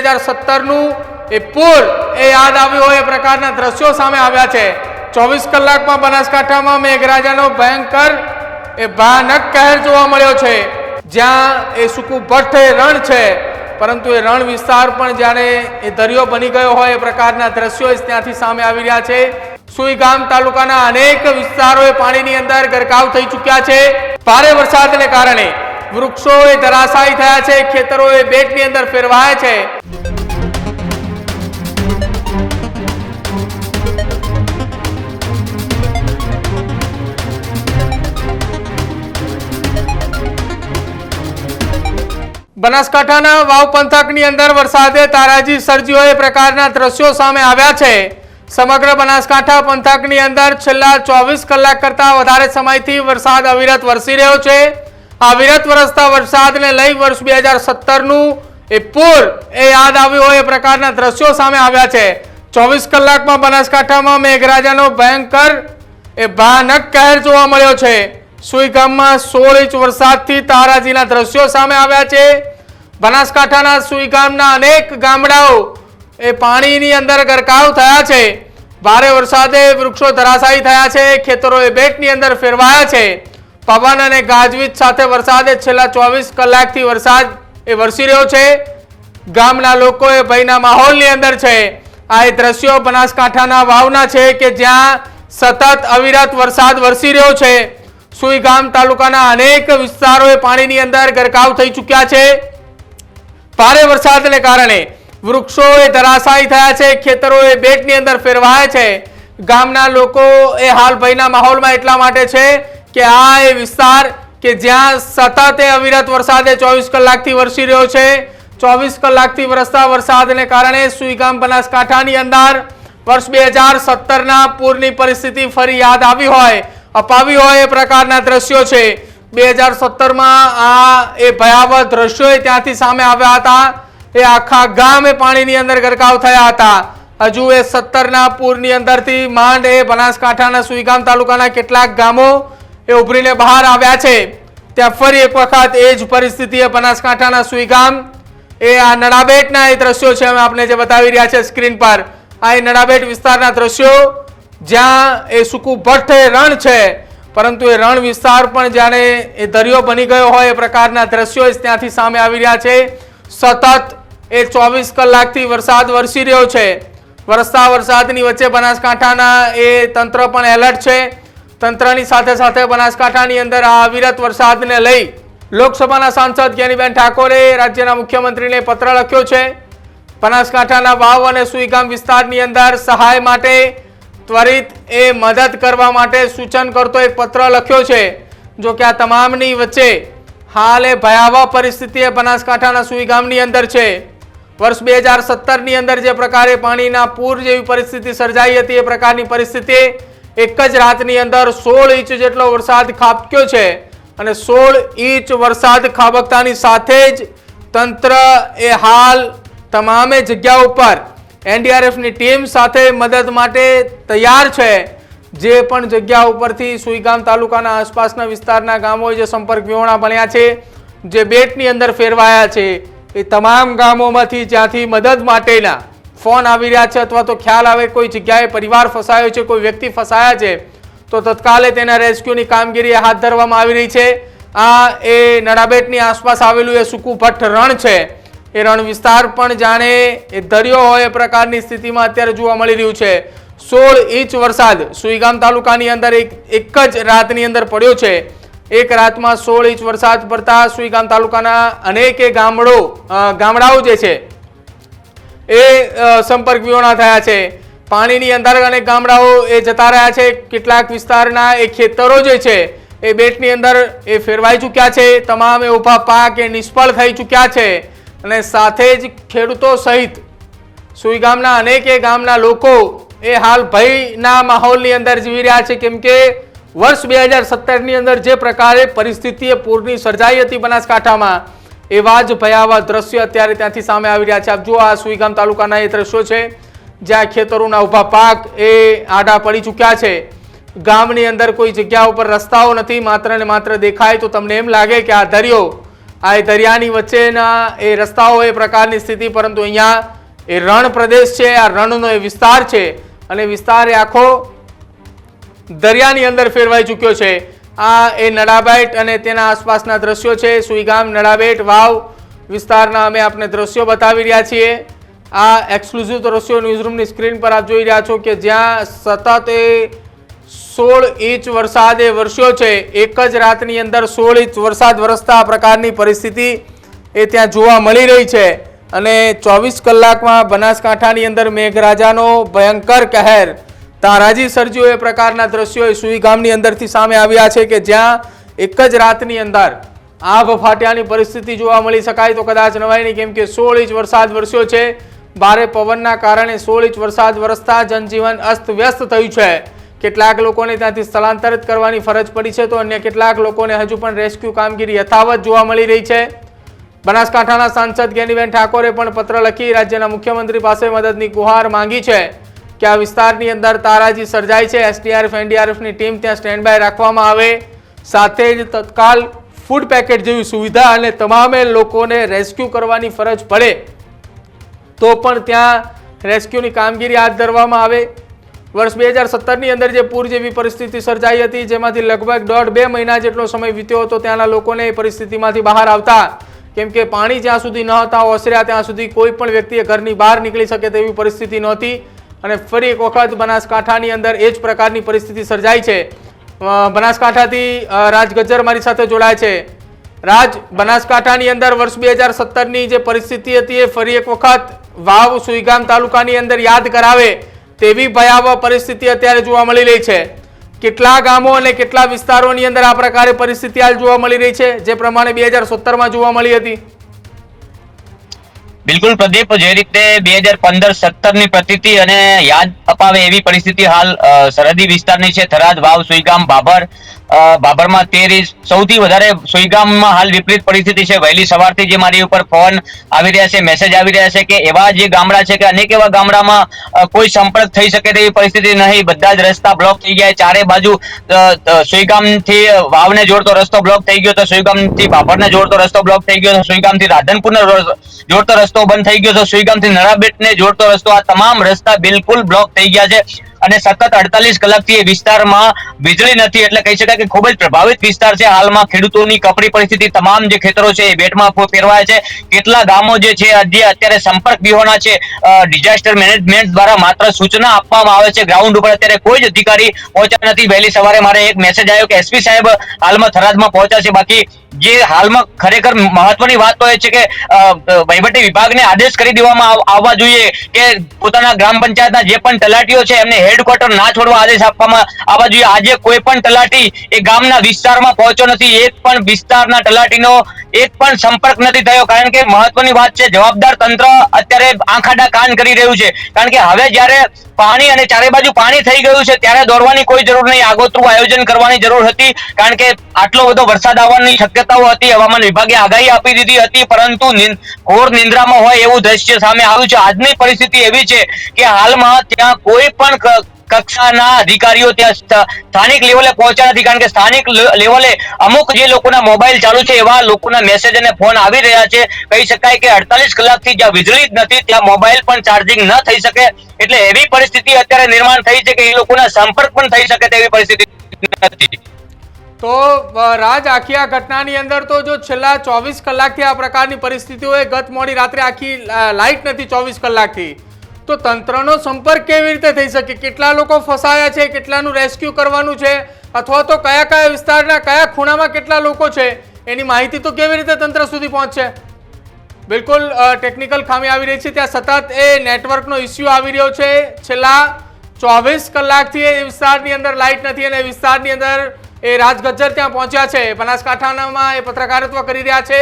2017નું એ પૂર એ યાદ આવ્યું હોય એ પ્રકારના દ્રશ્યો સામે આવ્યા છે। 24 કલાકમાં બનાસકાંઠામાં મેઘરાજાનો ભયંકર એ ભયાનક કહેર જોવા મળ્યો છે, જ્યાં એ સૂકું ભઠ્ઠ એ રણ છે, પરંતુ એ રણ વિસ્તાર પણ જાણે એ દરિયો બની ગયો હોય એ પ્રકારના દ્રશ્યો ત્યાંથી સામે આવી રહ્યા છે। સુઈગામ તાલુકાના અનેક વિસ્તારો એ પાણીની અંદર ગરકાવ થઈ ચૂક્યા છે। ભારે વરસાદને કારણે વૃક્ષો એ ધરાશાયી થયા છે, ખેતરો એ બેટની અંદર ફેરવાયા છે। બનાસકાંઠાના વાવ પંથકની અંદર વરસાદે તારાજી સર્જી હોય એ પ્રકારના દ્રશ્યો સામે આવ્યા છે। સમગ્ર બનાસકાંઠા પંથકની અંદર છેલ્લા 24 કલાક કરતા વધારે સમયથી વરસાદ અવિરત વરસી રહ્યો છે। અવિરત વરસતા વરસાદને લઈ વર્ષ 2017નું એ પૂર એ યાદ આવ્યું હોય એ પ્રકારના દ્રશ્યો સામે આવ્યા છે। 24 કલાકમાં બનાસકાંઠામાં મેઘરાજાનો ભયંકર એ ભયાનક કહેર જોવા મળ્યો છે। સુઈગામમાં 16 ઇંચ વરસાદથી તારાજીના દ્રશ્યો સામે આવ્યા છે। બનાસકાંઠાના સુઈગામના અનેક ગામડાઓ એ પાણીની અંદર ગરકાવ થયા છે। ભારે વરસાદે વૃક્ષો ધરાશાયી થયા છે, ખેતરો એ બેટની અંદર ફેરવાયા છે। પવન અને ગાજવીજ સાથે વરસાદે છેલ્લા 24 કલાકથી વરસાદ એ વરસી રહ્યો છે। ગામના લોકો એ ભયના માહોલની અંદર છે। આ એ દ્રશ્યો બનાસકાંઠાના વાવના છે કે જ્યાં સતત અવિરત વરસાદ વરસી રહ્યો છે। સુઈગામ તાલુકાના અનેક વિસ્તારો એ પાણીની અંદર ગરકાવ થઈ ચૂક્યા છે। ભારે વરસાદને કારણે વૃક્ષો એ ધરાશાયી થયા છે, ખેતરો એ બેટની અંદર ફેરવાયા છે। ગામના લોકો એ હાલ ભયના માહોલમાં એટલા માટે છે કે આ એ વિસ્તાર કે જ્યાં સતત અવિરત વરસાદે 24 કલાકથી વરસી રહ્યો છે। 24 કલાકથી વરસતા વરસાદને કારણે સુઈગામ બનાસકાંઠાની અંદર વર્ષ 2017ના પૂરની પરિસ્થિતિ ફરી યાદ આવી હોય, અપાવી હોય એ પ્રકારના દ્રશ્યો છે। 2017માં આ એ ભયાવહ દ્રશ્યો ત્યાંથી સામે આવ્યા હતા। એ આખા ગામ એ પાણીની અંદર ગરકાવ થયા હતા। હજુ એ 17ના પૂરની અંદરથી માંડ એ બનાસકાંઠાના સુઈગામ તાલુકાના કેટલાક ગામો એ ઉભરીને બહાર આવ્યા છે। ત્યાં ફરી એક વખત એ જ પરિસ્થિતિ એ બનાસકાંઠાના સુઈગામ એ આ નડાબેટના એ દ્રશ્યો છે, અમે આપને જે બતાવી રહ્યા છે સ્ક્રીન પર। આ એ નડાબેટ વિસ્તારના દ્રશ્યો, જ્યાં એ સૂકું ભઠ્ઠ એ રણ છે, પરંતુ એ રણ વિસ્તાર પણ જાણે એ દરિયો બની ગયો હોય એ પ્રકારના દ્રશ્યો ત્યાંથી સામે આવી રહ્યા છે। સતત એ 24 કલાકથી વરસાદ વરસી રહ્યો છે। વરસતા વરસાદની વચ્ચે બનાસકાંઠાના એ તંત્ર પણ એલર્ટ છે। તંત્રની સાથે સાથે બનાસકાંઠાની અંદર આ અવિરત વરસાદને લઈ લોકસભાના સાંસદ જ્ઞાનીબેન ઠાકોરે રાજ્યના મુખ્યમંત્રીને પત્ર લખ્યો છે। બનાસકાંઠાના વાવ અને સુઈગામ વિસ્તારની અંદર સહાય માટે ત્વરિત એ મદદ કરવા માટે સૂચન કરતો એક પત્ર લખ્યો છે। જો કે આ તમામની વચ્ચે હાલ એ ભયાવહ પરિસ્થિતિ બનાસકાંઠાના સુઈગામની અંદર છે। વર્ષ 2017ની અંદર જે પ્રકારે પાણીના પૂર જેવી પરિસ્થિતિ સર્જાઈ હતી એ પ્રકારની પરિસ્થિતિ એક જ રાતની અંદર 16 ઇંચ જેટલો વરસાદ ખાબક્યો છે। અને 16 ઇંચ વરસાદ ખાબકતાની સાથે જ તંત્ર એ હાલ તમામે જગ્યાઓ પર એનડીઆરએફની ટીમ સાથે મદદ માટે તૈયાર છે। જે પણ જગ્યા ઉપરથી સુઈગામ તાલુકાના આસપાસના વિસ્તારના ગામોએ જે સંપર્ક વિહોણા બન્યા છે, જે બેટની અંદર ફેરવાયા છે, એ તમામ ગામોમાંથી જ્યાંથી મદદ માટેના ફોન આવી રહ્યા છે અથવા તો ખ્યાલ આવે કોઈ જગ્યાએ પરિવાર ફસાયો છે, કોઈ વ્યક્તિ ફસાયા છે, તો તત્કાલે તેના રેસ્ક્યુની કામગીરી હાથ ધરવામાં આવી રહી છે। આ એ નડાબેટની આસપાસ આવેલું એ સૂકું ભઠ્ઠ રણ છે। એ રણ વિસ્તાર પણ જાણે એ દરિયો હોય એ પ્રકારની સ્થિતિમાં અત્યારે જોવા મળી રહ્યું છે। 16 ઇંચ વરસાદ સુઈગામ તાલુકાની અંદર એક જ રાતની અંદર પડ્યો છે। એક રાતમાં 16 ઇંચ વરસાદ પડતા સુઈગામ તાલુકાના અનેક ગામડાઓ જે છે એ સંપર્ક વિહોણા થયા છે। પાણીની અંદર અનેક ગામડાઓ એ જતા રહ્યા છે। કેટલાક વિસ્તારના એ ખેતરો જે છે એ બેટની અંદર એ ફેરવાઈ ચૂક્યા છે। તમામ એ ઊભા પાક એ નિષ્ફળ થઈ ચૂક્યા છે। અને સાથે જ ખેડૂતો સહિત સુઈગામના અનેક ગામના લોકો એ હાલ ભયના માહોલની અંદર જીવી રહ્યા છે, કેમ કે વર્ષ 2017ની અંદર જે પ્રકારે પરિસ્થિતિ પૂરની સર્જાઈ હતી બનાસકાંઠામાં, એવા જ ભયાવહ દ્રશ્યો અત્યારે ત્યાંથી સામે આવી રહ્યા છે। આપ જુઓ, આ સુઈગામ તાલુકાના એ દ્રશ્યો છે જ્યાં ખેતરોના ઊભા પાક એ આડા પડી ચૂક્યા છે। ગામની અંદર કોઈ જગ્યા ઉપર રસ્તાઓ નથી, માત્ર ને માત્ર દેખાય તો તમને એમ લાગે કે આ દરિયો આ દરિયાની વચ્ચેના એ રસ્તાઓ એ પ્રકારની સ્થિતિ, પરંતુ અહીંયા એ રણ પ્રદેશ છે, આ રણનો એ વિસ્તાર છે અને વિસ્તાર એ આખો દરિયાની અંદર ફેરવાઈ ચૂક્યો છે। આ એ નડાબેટ અને તેના આસપાસના દ્રશ્યો છે। સુઈગામ નડાબેટ વાવ વિસ્તારના અમે આપને દ્રશ્યો બતાવી રહ્યા છીએ। આ એક્સક્લુઝિવ દ્રશ્યો ન્યૂઝરૂમની સ્ક્રીન પર આપ જોઈ રહ્યા છો કે જ્યાં સતત 16 ઇંચ વરસાદ વરસ્યો છે। એક જ રાતની અંદર 16 ઇંચ વરસાદ વરસતા આ પ્રકારની પરિસ્થિતિ એ ત્યાં જોવા મળી રહી છે અને 24 કલાકમાં બનાસકાંઠાની અંદર મેઘરાજાનો ભયંકર કહેર તારાજી સર્જ્યો એ પ્રકારના દ્રશ્યો એ સુઈગામની અંદરથી સામે આવ્યા છે કે જ્યાં એક જ રાતની અંદર આભ ફાટ્યાની પરિસ્થિતિ જોવા મળી શકાય તો કદાચ નવાઈ નહીં, કેમ કે 16 ઇંચ વરસાદ વરસ્યો છે। ભારે પવનના કારણે 16 ઇંચ વરસાદ વરસતા જનજીવન અસ્તવ્યસ્ત થયું છે। કેટલાક લોકોને ત્યાંથી સ્થળાંતરિત કરવાની ફરજ પડી છે તો અન્ય કેટલાક લોકોને હજુ પણ રેસ્ક્યુ કામગીરી યથાવત જોવા મળી રહી છે। બનાસકાંઠાના સાંસદ જ્ઞાનીબેન ઠાકોરે પણ પત્ર લખી રાજ્યના મુખ્યમંત્રી પાસે મદદની ગુહાર માંગી છે કે આ વિસ્તારની અંદર તારાજી સર્જાય છે। એસડીઆરએફ એનડીઆરએફની ટીમ ત્યાં સ્ટેન્ડ બાય રાખવામાં આવે, સાથે જ તત્કાલ ફૂડ પેકેટ જેવી સુવિધા અને તમામે લોકોને રેસ્ક્યુ કરવાની ફરજ પડે તો પણ ત્યાં રેસ્ક્યુની કામગીરી હાથ ધરવામાં આવે। વર્ષ 2017ની અંદર જે પૂર જેવી પરિસ્થિતિ સર્જાઈ હતી જેમાંથી લગભગ 1.5-2 મહિના જેટલો સમય વીત્યો હતો, ત્યાંના લોકોને એ પરિસ્થિતિમાંથી બહાર આવતા, કેમ કે પાણી જ્યાં સુધી ન હતા ઓસર્યા ત્યાં સુધી કોઈ પણ વ્યક્તિએ ઘરની બહાર નીકળી શકે તેવી પરિસ્થિતિ નહોતી અને ફરી એક વખત બનાસકાંઠાની અંદર એ જ પ્રકારની પરિસ્થિતિ સર્જાઈ છે। બનાસકાંઠાથી રાજ ગજ્જર મારી સાથે જોડાય છે। રાજ, બનાસકાંઠાની અંદર વર્ષ 2017ની જે પરિસ્થિતિ હતી એ ફરી એક વખત વાવ સુઈગામ તાલુકાની અંદર યાદ કરાવે તેવી ભયાવહ પરિસ્થિતિ અત્યારે જોવા મળી રહી છે। કેટલા ગામો અને કેટલા વિસ્તારોની અંદર આ પ્રકારે પરિસ્થિતિ હાલ જોવા મળી રહી છે જે પ્રમાણે 2017માં જોવા મળી હતી? બિલકુલ પ્રદીપ, જે રીતે 2015-17 ની પ્રતીતિ અને યાદ અપાવે એવી પરિસ્થિતિ હાલ સરહદી વિસ્તારની છે। થરાદ, વાવ, સુઈગામ, ભાભરમાં 13 ઇંચ, સૌથી વધારે સુઈગામમાં હાલ વિપરીત પરિસ્થિતિ છે। વહેલી સવારથી જે મારી ઉપર ફોન આવી રહ્યા છે, મેસેજ આવી રહ્યા છે કે એવા જે ગામડા છે કે અનેક એવા ગામડામાં કોઈ સંપર્ક થઈ શકે તેવી પરિસ્થિતિ નહીં, બધા જ રસ્તા બ્લોક થઈ ગયા। ચારે બાજુ સુઈગામથી વાવને જોડતો રસ્તો બ્લોક થઈ ગયો, તો સુઈગામથી ભાભરને જોડતો રસ્તો બ્લોક થઈ ગયો, સુઈગામથી રાધનપુરને જોડતો રસ્તો બંધ થઈ ગયો, તો સુઈગામથી નડાબેટને જોડતો રસ્તો, આ તમામ રસ્તા બિલકુલ બ્લોક થઈ ગયા છે અને સતત 48 કલાકથી એ વિસ્તારમાં વીજળી નથી, એટલે કહી શકાય કે ખૂબ જ પ્રભાવિત વિસ્તાર છે। હાલમાં ખેડૂતોની કપરી પરિસ્થિતિ, તમામ જે ખેતરો છે એ બેટમાં ફેરવાય છે। કેટલા ગામો જે છે અત્યારે સંપર્ક વિહોણા છે। ડિઝાસ્ટર મેનેજમેન્ટ દ્વારા માત્ર સૂચના આપવામાં આવે છે, ગ્રાઉન્ડ ઉપર અત્યારે કોઈ જ અધિકારી પહોંચ્યા નથી। વહેલી સવારે મારે એક મેસેજ આવ્યો કે એસપી સાહેબ હાલમાં થરાદમાં પહોંચ્યા છે, બાકી જે હાલમાં ખરેખર મહત્વની વાત તો એ છે કે વહીવટી વિભાગને આદેશ કરી દેવામાં આવવા જોઈએ કે પોતાના ગ્રામ પંચાયતના જે પણ તલાટીઓ છે એમને હેડક્વાર્ટર ના છોડવા આદેશ આપવામાં આવવા જોઈએ। આજે કોઈ પણ તલાટી એ ગામના વિસ્તારમાં પહોંચ્યો નથી, એક પણ વિસ્તારના તલાટીનો એક પણ સંપર્ક નથી થયો, કારણ કે મહત્વની વાત છે જવાબદાર તંત્ર અત્યારે આંખાડા કાન કરી રહ્યું છે, કારણ કે હવે જ્યારે પાણી અને ચારે બાજુ પાણી થઈ ગયું છે ત્યારે દોડવાની કોઈ જરૂર નહીં, આગોતરું આયોજન કરવાની જરૂર હતી, કારણ કે આટલો બધો વરસાદ આવવાની શક્યતાઓ હતી। હવામાન વિભાગે આગાહી આપી દીધી હતી, પરંતુ ઘોર નિંદ્રામાં હોય એવું દ્રશ્ય સામે આવ્યું છે। આજની પરિસ્થિતિ એવી છે કે હાલમાં ત્યાં કોઈ પણ કક્ષાના અધિકારીઓ ત્યાં સ્થાનિક લેવલે પહોંચ્યા નથી, કારણ કે સ્થાનિક લેવલે અમુક જે લોકોના મોબાઈલ ચાલુ છે એવા લોકોના મેસેજ અને ફોન આવી રહ્યા છે। કહી શકાય કે 48 કલાકથી જ્યાં વીજળી જ નથી ત્યાં મોબાઈલ પણ ચાર્જિંગ ન થઈ શકે, એટલે એવી પરિસ્થિતિ અત્યારે નિર્માણ થઈ છે કે એ લોકોના સંપર્ક પણ થઈ શકે તેવી પરિસ્થિતિ નથી। તો રાજ, આખી આ ઘટનાની અંદર તો જો છેલ્લા 24 કલાકથી આ પ્રકારની પરિસ્થિતિ હોય, ગત મોડી રાત્રે આખી લાઇટ નથી 24 કલાકથી, તો તંત્રનો સંપર્ક કેવી રીતે થઈ શકે? કેટલા લોકો ફસાયા છે, કેટલાનું રેસ્ક્યુ કરવાનું છે, અથવા તો કયા કયા વિસ્તારના કયા ખૂણામાં કેટલા લોકો છે એની માહિતી તો કેવી રીતે તંત્ર સુધી પહોંચશે? બિલકુલ ટેકનિકલ ખામી આવી રહી છે, ત્યાં સતત એ નેટવર્કનો ઇસ્યુ આવી રહ્યો છે। છેલ્લા 24 કલાકથી એ વિસ્તારની અંદર લાઇટ નથી અને વિસ્તારની અંદર એ રાજ ગજ્જર ત્યાં પહોંચ્યા છે, બનાસકાંઠામાં એ પત્રકારત્વ કરી રહ્યા છે,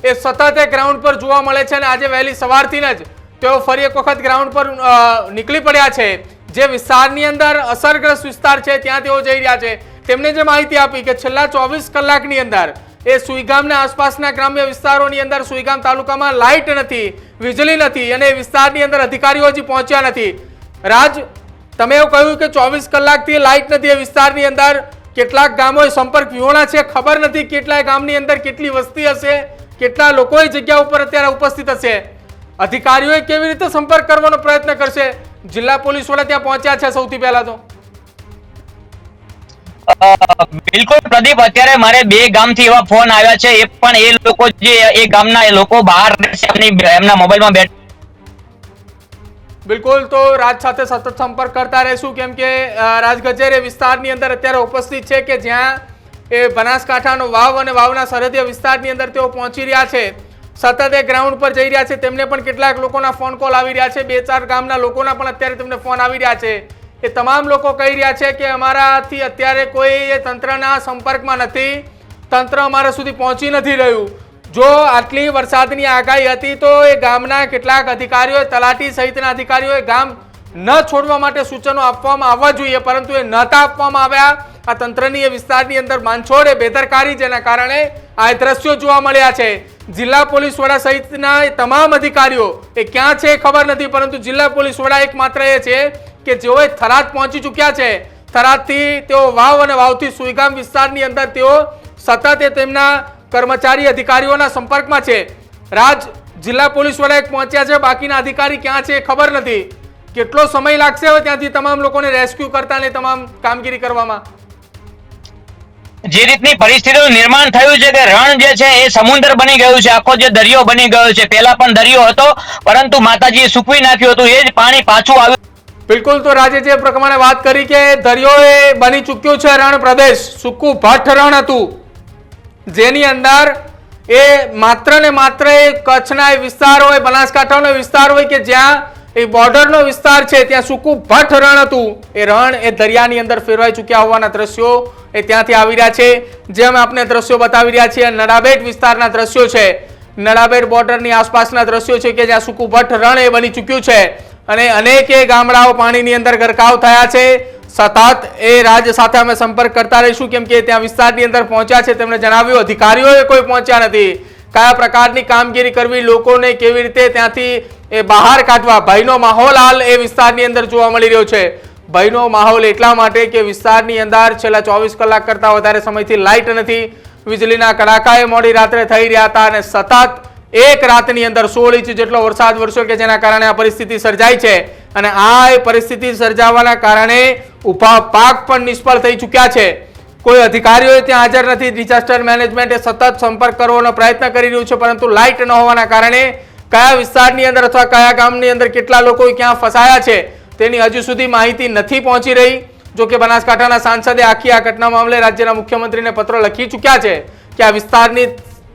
એ સતત એ ગ્રાઉન્ડ પર જોવા મળે છે અને આજે વહેલી સવારથી જ તેઓ ફરી એક વખત ગ્રાઉન્ડ પર નીકળી પડ્યા છે। જે વિસ્તારની અંદર અસરગ્રસ્ત વિસ્તાર છે ત્યાં તેઓ જઈ રહ્યા છે। તેમણે જે માહિતી આપી કે છેલ્લા 24 કલાકની અંદર એ સુઈગામના આસપાસના ગ્રામ્ય વિસ્તારોની અંદર સુઈગામ તાલુકામાં લાઇટ નથી, વીજળી નથી અને એ વિસ્તારની અંદર અધિકારીઓ હજી પહોંચ્યા નથી। રાજ, તમે એવું કહ્યું કે 24 કલાકથી લાઇટ નથી એ વિસ્તારની અંદર, કેટલાક ગામોએ સંપર્ક વિહોણા છે, ખબર નથી કેટલાય ગામની અંદર કેટલી વસ્તી હશે, કેટલા લોકો એ જગ્યા ઉપર અત્યારે ઉપસ્થિત હશે, અધિકારીઓએ કેવી રીતે સંપર્ક કરવાનો પ્રયત્ન કરશે? જિલ્લા પોલીસ વડા ત્યાં પહોંચ્યા છે સૌથી પહેલા તો? બિલકુલ પ્રદીપ, અત્યારે મારે 2 ગામથી એવા ફોન આવ્યા છે, એ પણ એ લોકો જે એ ગામના એ લોકો બહાર રહે છે, એમના મોબાઈલમાં બેઠ. બિલકુલ, તો રાજ સાથે સતત સંપર્ક કરતા રહેશું, કેમ કે રાજ ગજેર એ વિસ્તારની અંદર અત્યારે ઉપસ્થિત છે કે જ્યાં એ બનાસકાંઠાનો વાવ અને વાવના સરહદીય વિસ્તારની અંદર તેઓ પહોંચી રહ્યા છે, સતત એ ગ્રાઉન્ડ પર જઈ રહ્યા છે. તેમને પણ કેટલાક લોકોના ફોન કોલ આવી રહ્યા છે, 2-4 ગામના લોકોના પણ અત્યારે તેમને ફોન આવી રહ્યા છે. એ તમામ લોકો કહી રહ્યા છે કે અમારાથી અત્યારે કોઈ તંત્રના સંપર્કમાં નથી, તંત્ર અમારા સુધી પહોંચી નથી રહ્યું. જો આટલી વરસાદની આગાહી હતી તો એ ગામના કેટલાક અધિકારીઓ, તલાટી સહિતના અધિકારીઓએ ગામ ન છોડવા માટે સૂચનો આપવામાં આવવા જોઈએ, પરંતુ એ નહોતા આપવામાં આવ્યા. આ તંત્રની એ વિસ્તારની અંદર બાંધછોડ, એ બેદરકારી, જેના કારણે આ દ્રશ્યો જોવા મળ્યા છે. જિલ્લા પોલીસ વડા સહિતના તમામ અધિકારીઓ એ ક્યાં છે ખબર નથી, પરંતુ જિલ્લા પોલીસ વડા એકમાત્ર એ છે કે જેઓ થરાદ પહોંચી ચૂક્યા છે. થરાદથી તેઓ વાવ અને વાવથી સુઈગામ વિસ્તારની અંદર તેઓ સતત તેમના કર્મચારી અધિકારીઓના સંપર્કમાં છે. રાજ, જિલ્લા પોલીસ વડા એક પહોંચ્યા છે, બાકીના અધિકારી ક્યાં છે ખબર નથી. કેટલો સમય લાગશે હવે ત્યાંથી તમામ લોકોને રેસ્ક્યુ કરતા ને તમામ કામગીરી કરવામાં? જે રીતની પરિસ્થિતિનું નિર્માણ થયું છે કે રણ જે છે એ સમુદ્ર બની ગયું છે, આખો જે દરિયો બની ગયો છે. પહેલા પણ દરિયો હતો, પરંતુ માતાજીએ સૂકવી નાખ્યું હતું, એ જ પાણી પાછું આવ્યું. બિલકુલ, તો રાજે જે પ્રમાણે વાત કરી કે દરિયો એ બની ચૂક્યો છે, રણ પ્રદેશ, સૂકું ભટ્ટ રણ હતું, જેની અંદર એ માત્ર ને માત્ર એ કચ્છના એ વિસ્તાર હોય, બનાસકાંઠાનો વિસ્તાર હોય કે જ્યાં એ બોર્ડરનો વિસ્તાર છે, ત્યાં સૂકું ભટ્ટ રણ હતું. એ રણ એ દરિયાની અંદર ફેરવાઈ ચૂક્યા હોવાના દ્રશ્યો એ ત્યાંથી આવી રહ્યા છે. જેમ આપણે દ્રશ્યો બતાવી રહ્યા છીએ, નડાબેટ વિસ્તારના દ્રશ્યો છે, નડાબેટ બોર્ડરની આસપાસના દ્રશ્યો છે કે જ્યાં સૂકું ભટ્ટ રણ એ બની ચૂક્યું છે અને અનેક ગામડાઓ પાણીની અંદર ગરકાવ થયા છે. સતત એ રાજ્ય સાથે અમે સંપર્ક કરતા રહીશું, કેમ કે ત્યાં વિસ્તારની અંદર પહોંચ્યા છે. તેમણે જણાવ્યું અધિકારીઓએ કોઈ પહોંચ્યા નથી. કયા પ્રકારની કામગીરી કરવી, લોકોને કેવી રીતે ત્યાંથી એ બહાર કાઢવા, ભયનો માહોલ હાલ એ વિસ્તારની અંદર જોવા મળી રહ્યો છે. ભયનો માહોલ એટલા માટે કે વિસ્તારની અંદર છેલ્લા 24 કલાક કરતા વધારે સમયથી લાઇટ નથી, વીજળીના કડાકાએ મોડી રાત્રે થઈ રહ્યા હતા અને સતત એક રાતની અંદર 16 ઇંચ જેટલો વરસાદ વરસ્યો કે જેના કારણે આ પરિસ્થિતિ સર્જાઈ છે. અને આ પરિસ્થિતિ સર્જાવાના કારણે ઊભા પાક પણ નિષ્ફળ થઈ ચૂક્યા છે. કોઈ અધિકારીઓ ત્યાં હાજર નથી. ડિઝાસ્ટર મેનેજમેન્ટ સતત સંપર્ક કરવાનો પ્રયત્ન કરી રહ્યું છે, પરંતુ લાઇટ ન હોવાના કારણે કયા વિસ્તારની અંદર અથવા કયા ગામની અંદર કેટલા લોકો ક્યાં ફસાયા છે તેની હજુ સુધી માહિતી નથી પહોંચી રહી. જો કે બનાસકાંઠાના સાંસદે આખી આ ઘટના મામલે રાજ્યના મુખ્યમંત્રીને પત્ર લખી ચૂક્યા છે કે આ વિસ્તારની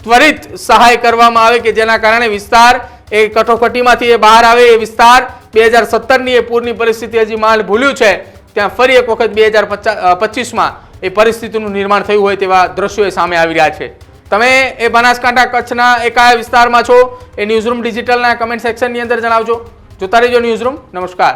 ત્વરિત સહાય કરવામાં આવે કે જેના કારણે વિસ્તાર એ કટોકટીમાંથી એ બહાર આવે. એ વિસ્તાર 2017ની એ પૂરની પરિસ્થિતિ હજી માલ ભૂલ્યું છે, ત્યાં ફરી એક વખત 2025માં એ પરિસ્થિતિનું નિર્માણ થયું હોય તેવા દ્રશ્યો સામે આવી રહ્યા છે. તમે એ બનાસકાંઠા કચ્છના એ કયા વિસ્તારમાં છો એ ન્યૂઝરૂમ ડિજિટલના કમેન્ટ સેક્શનની અંદર જણાવજો. જોતા રહેજો ન્યૂઝરૂમ. નમસ્કાર.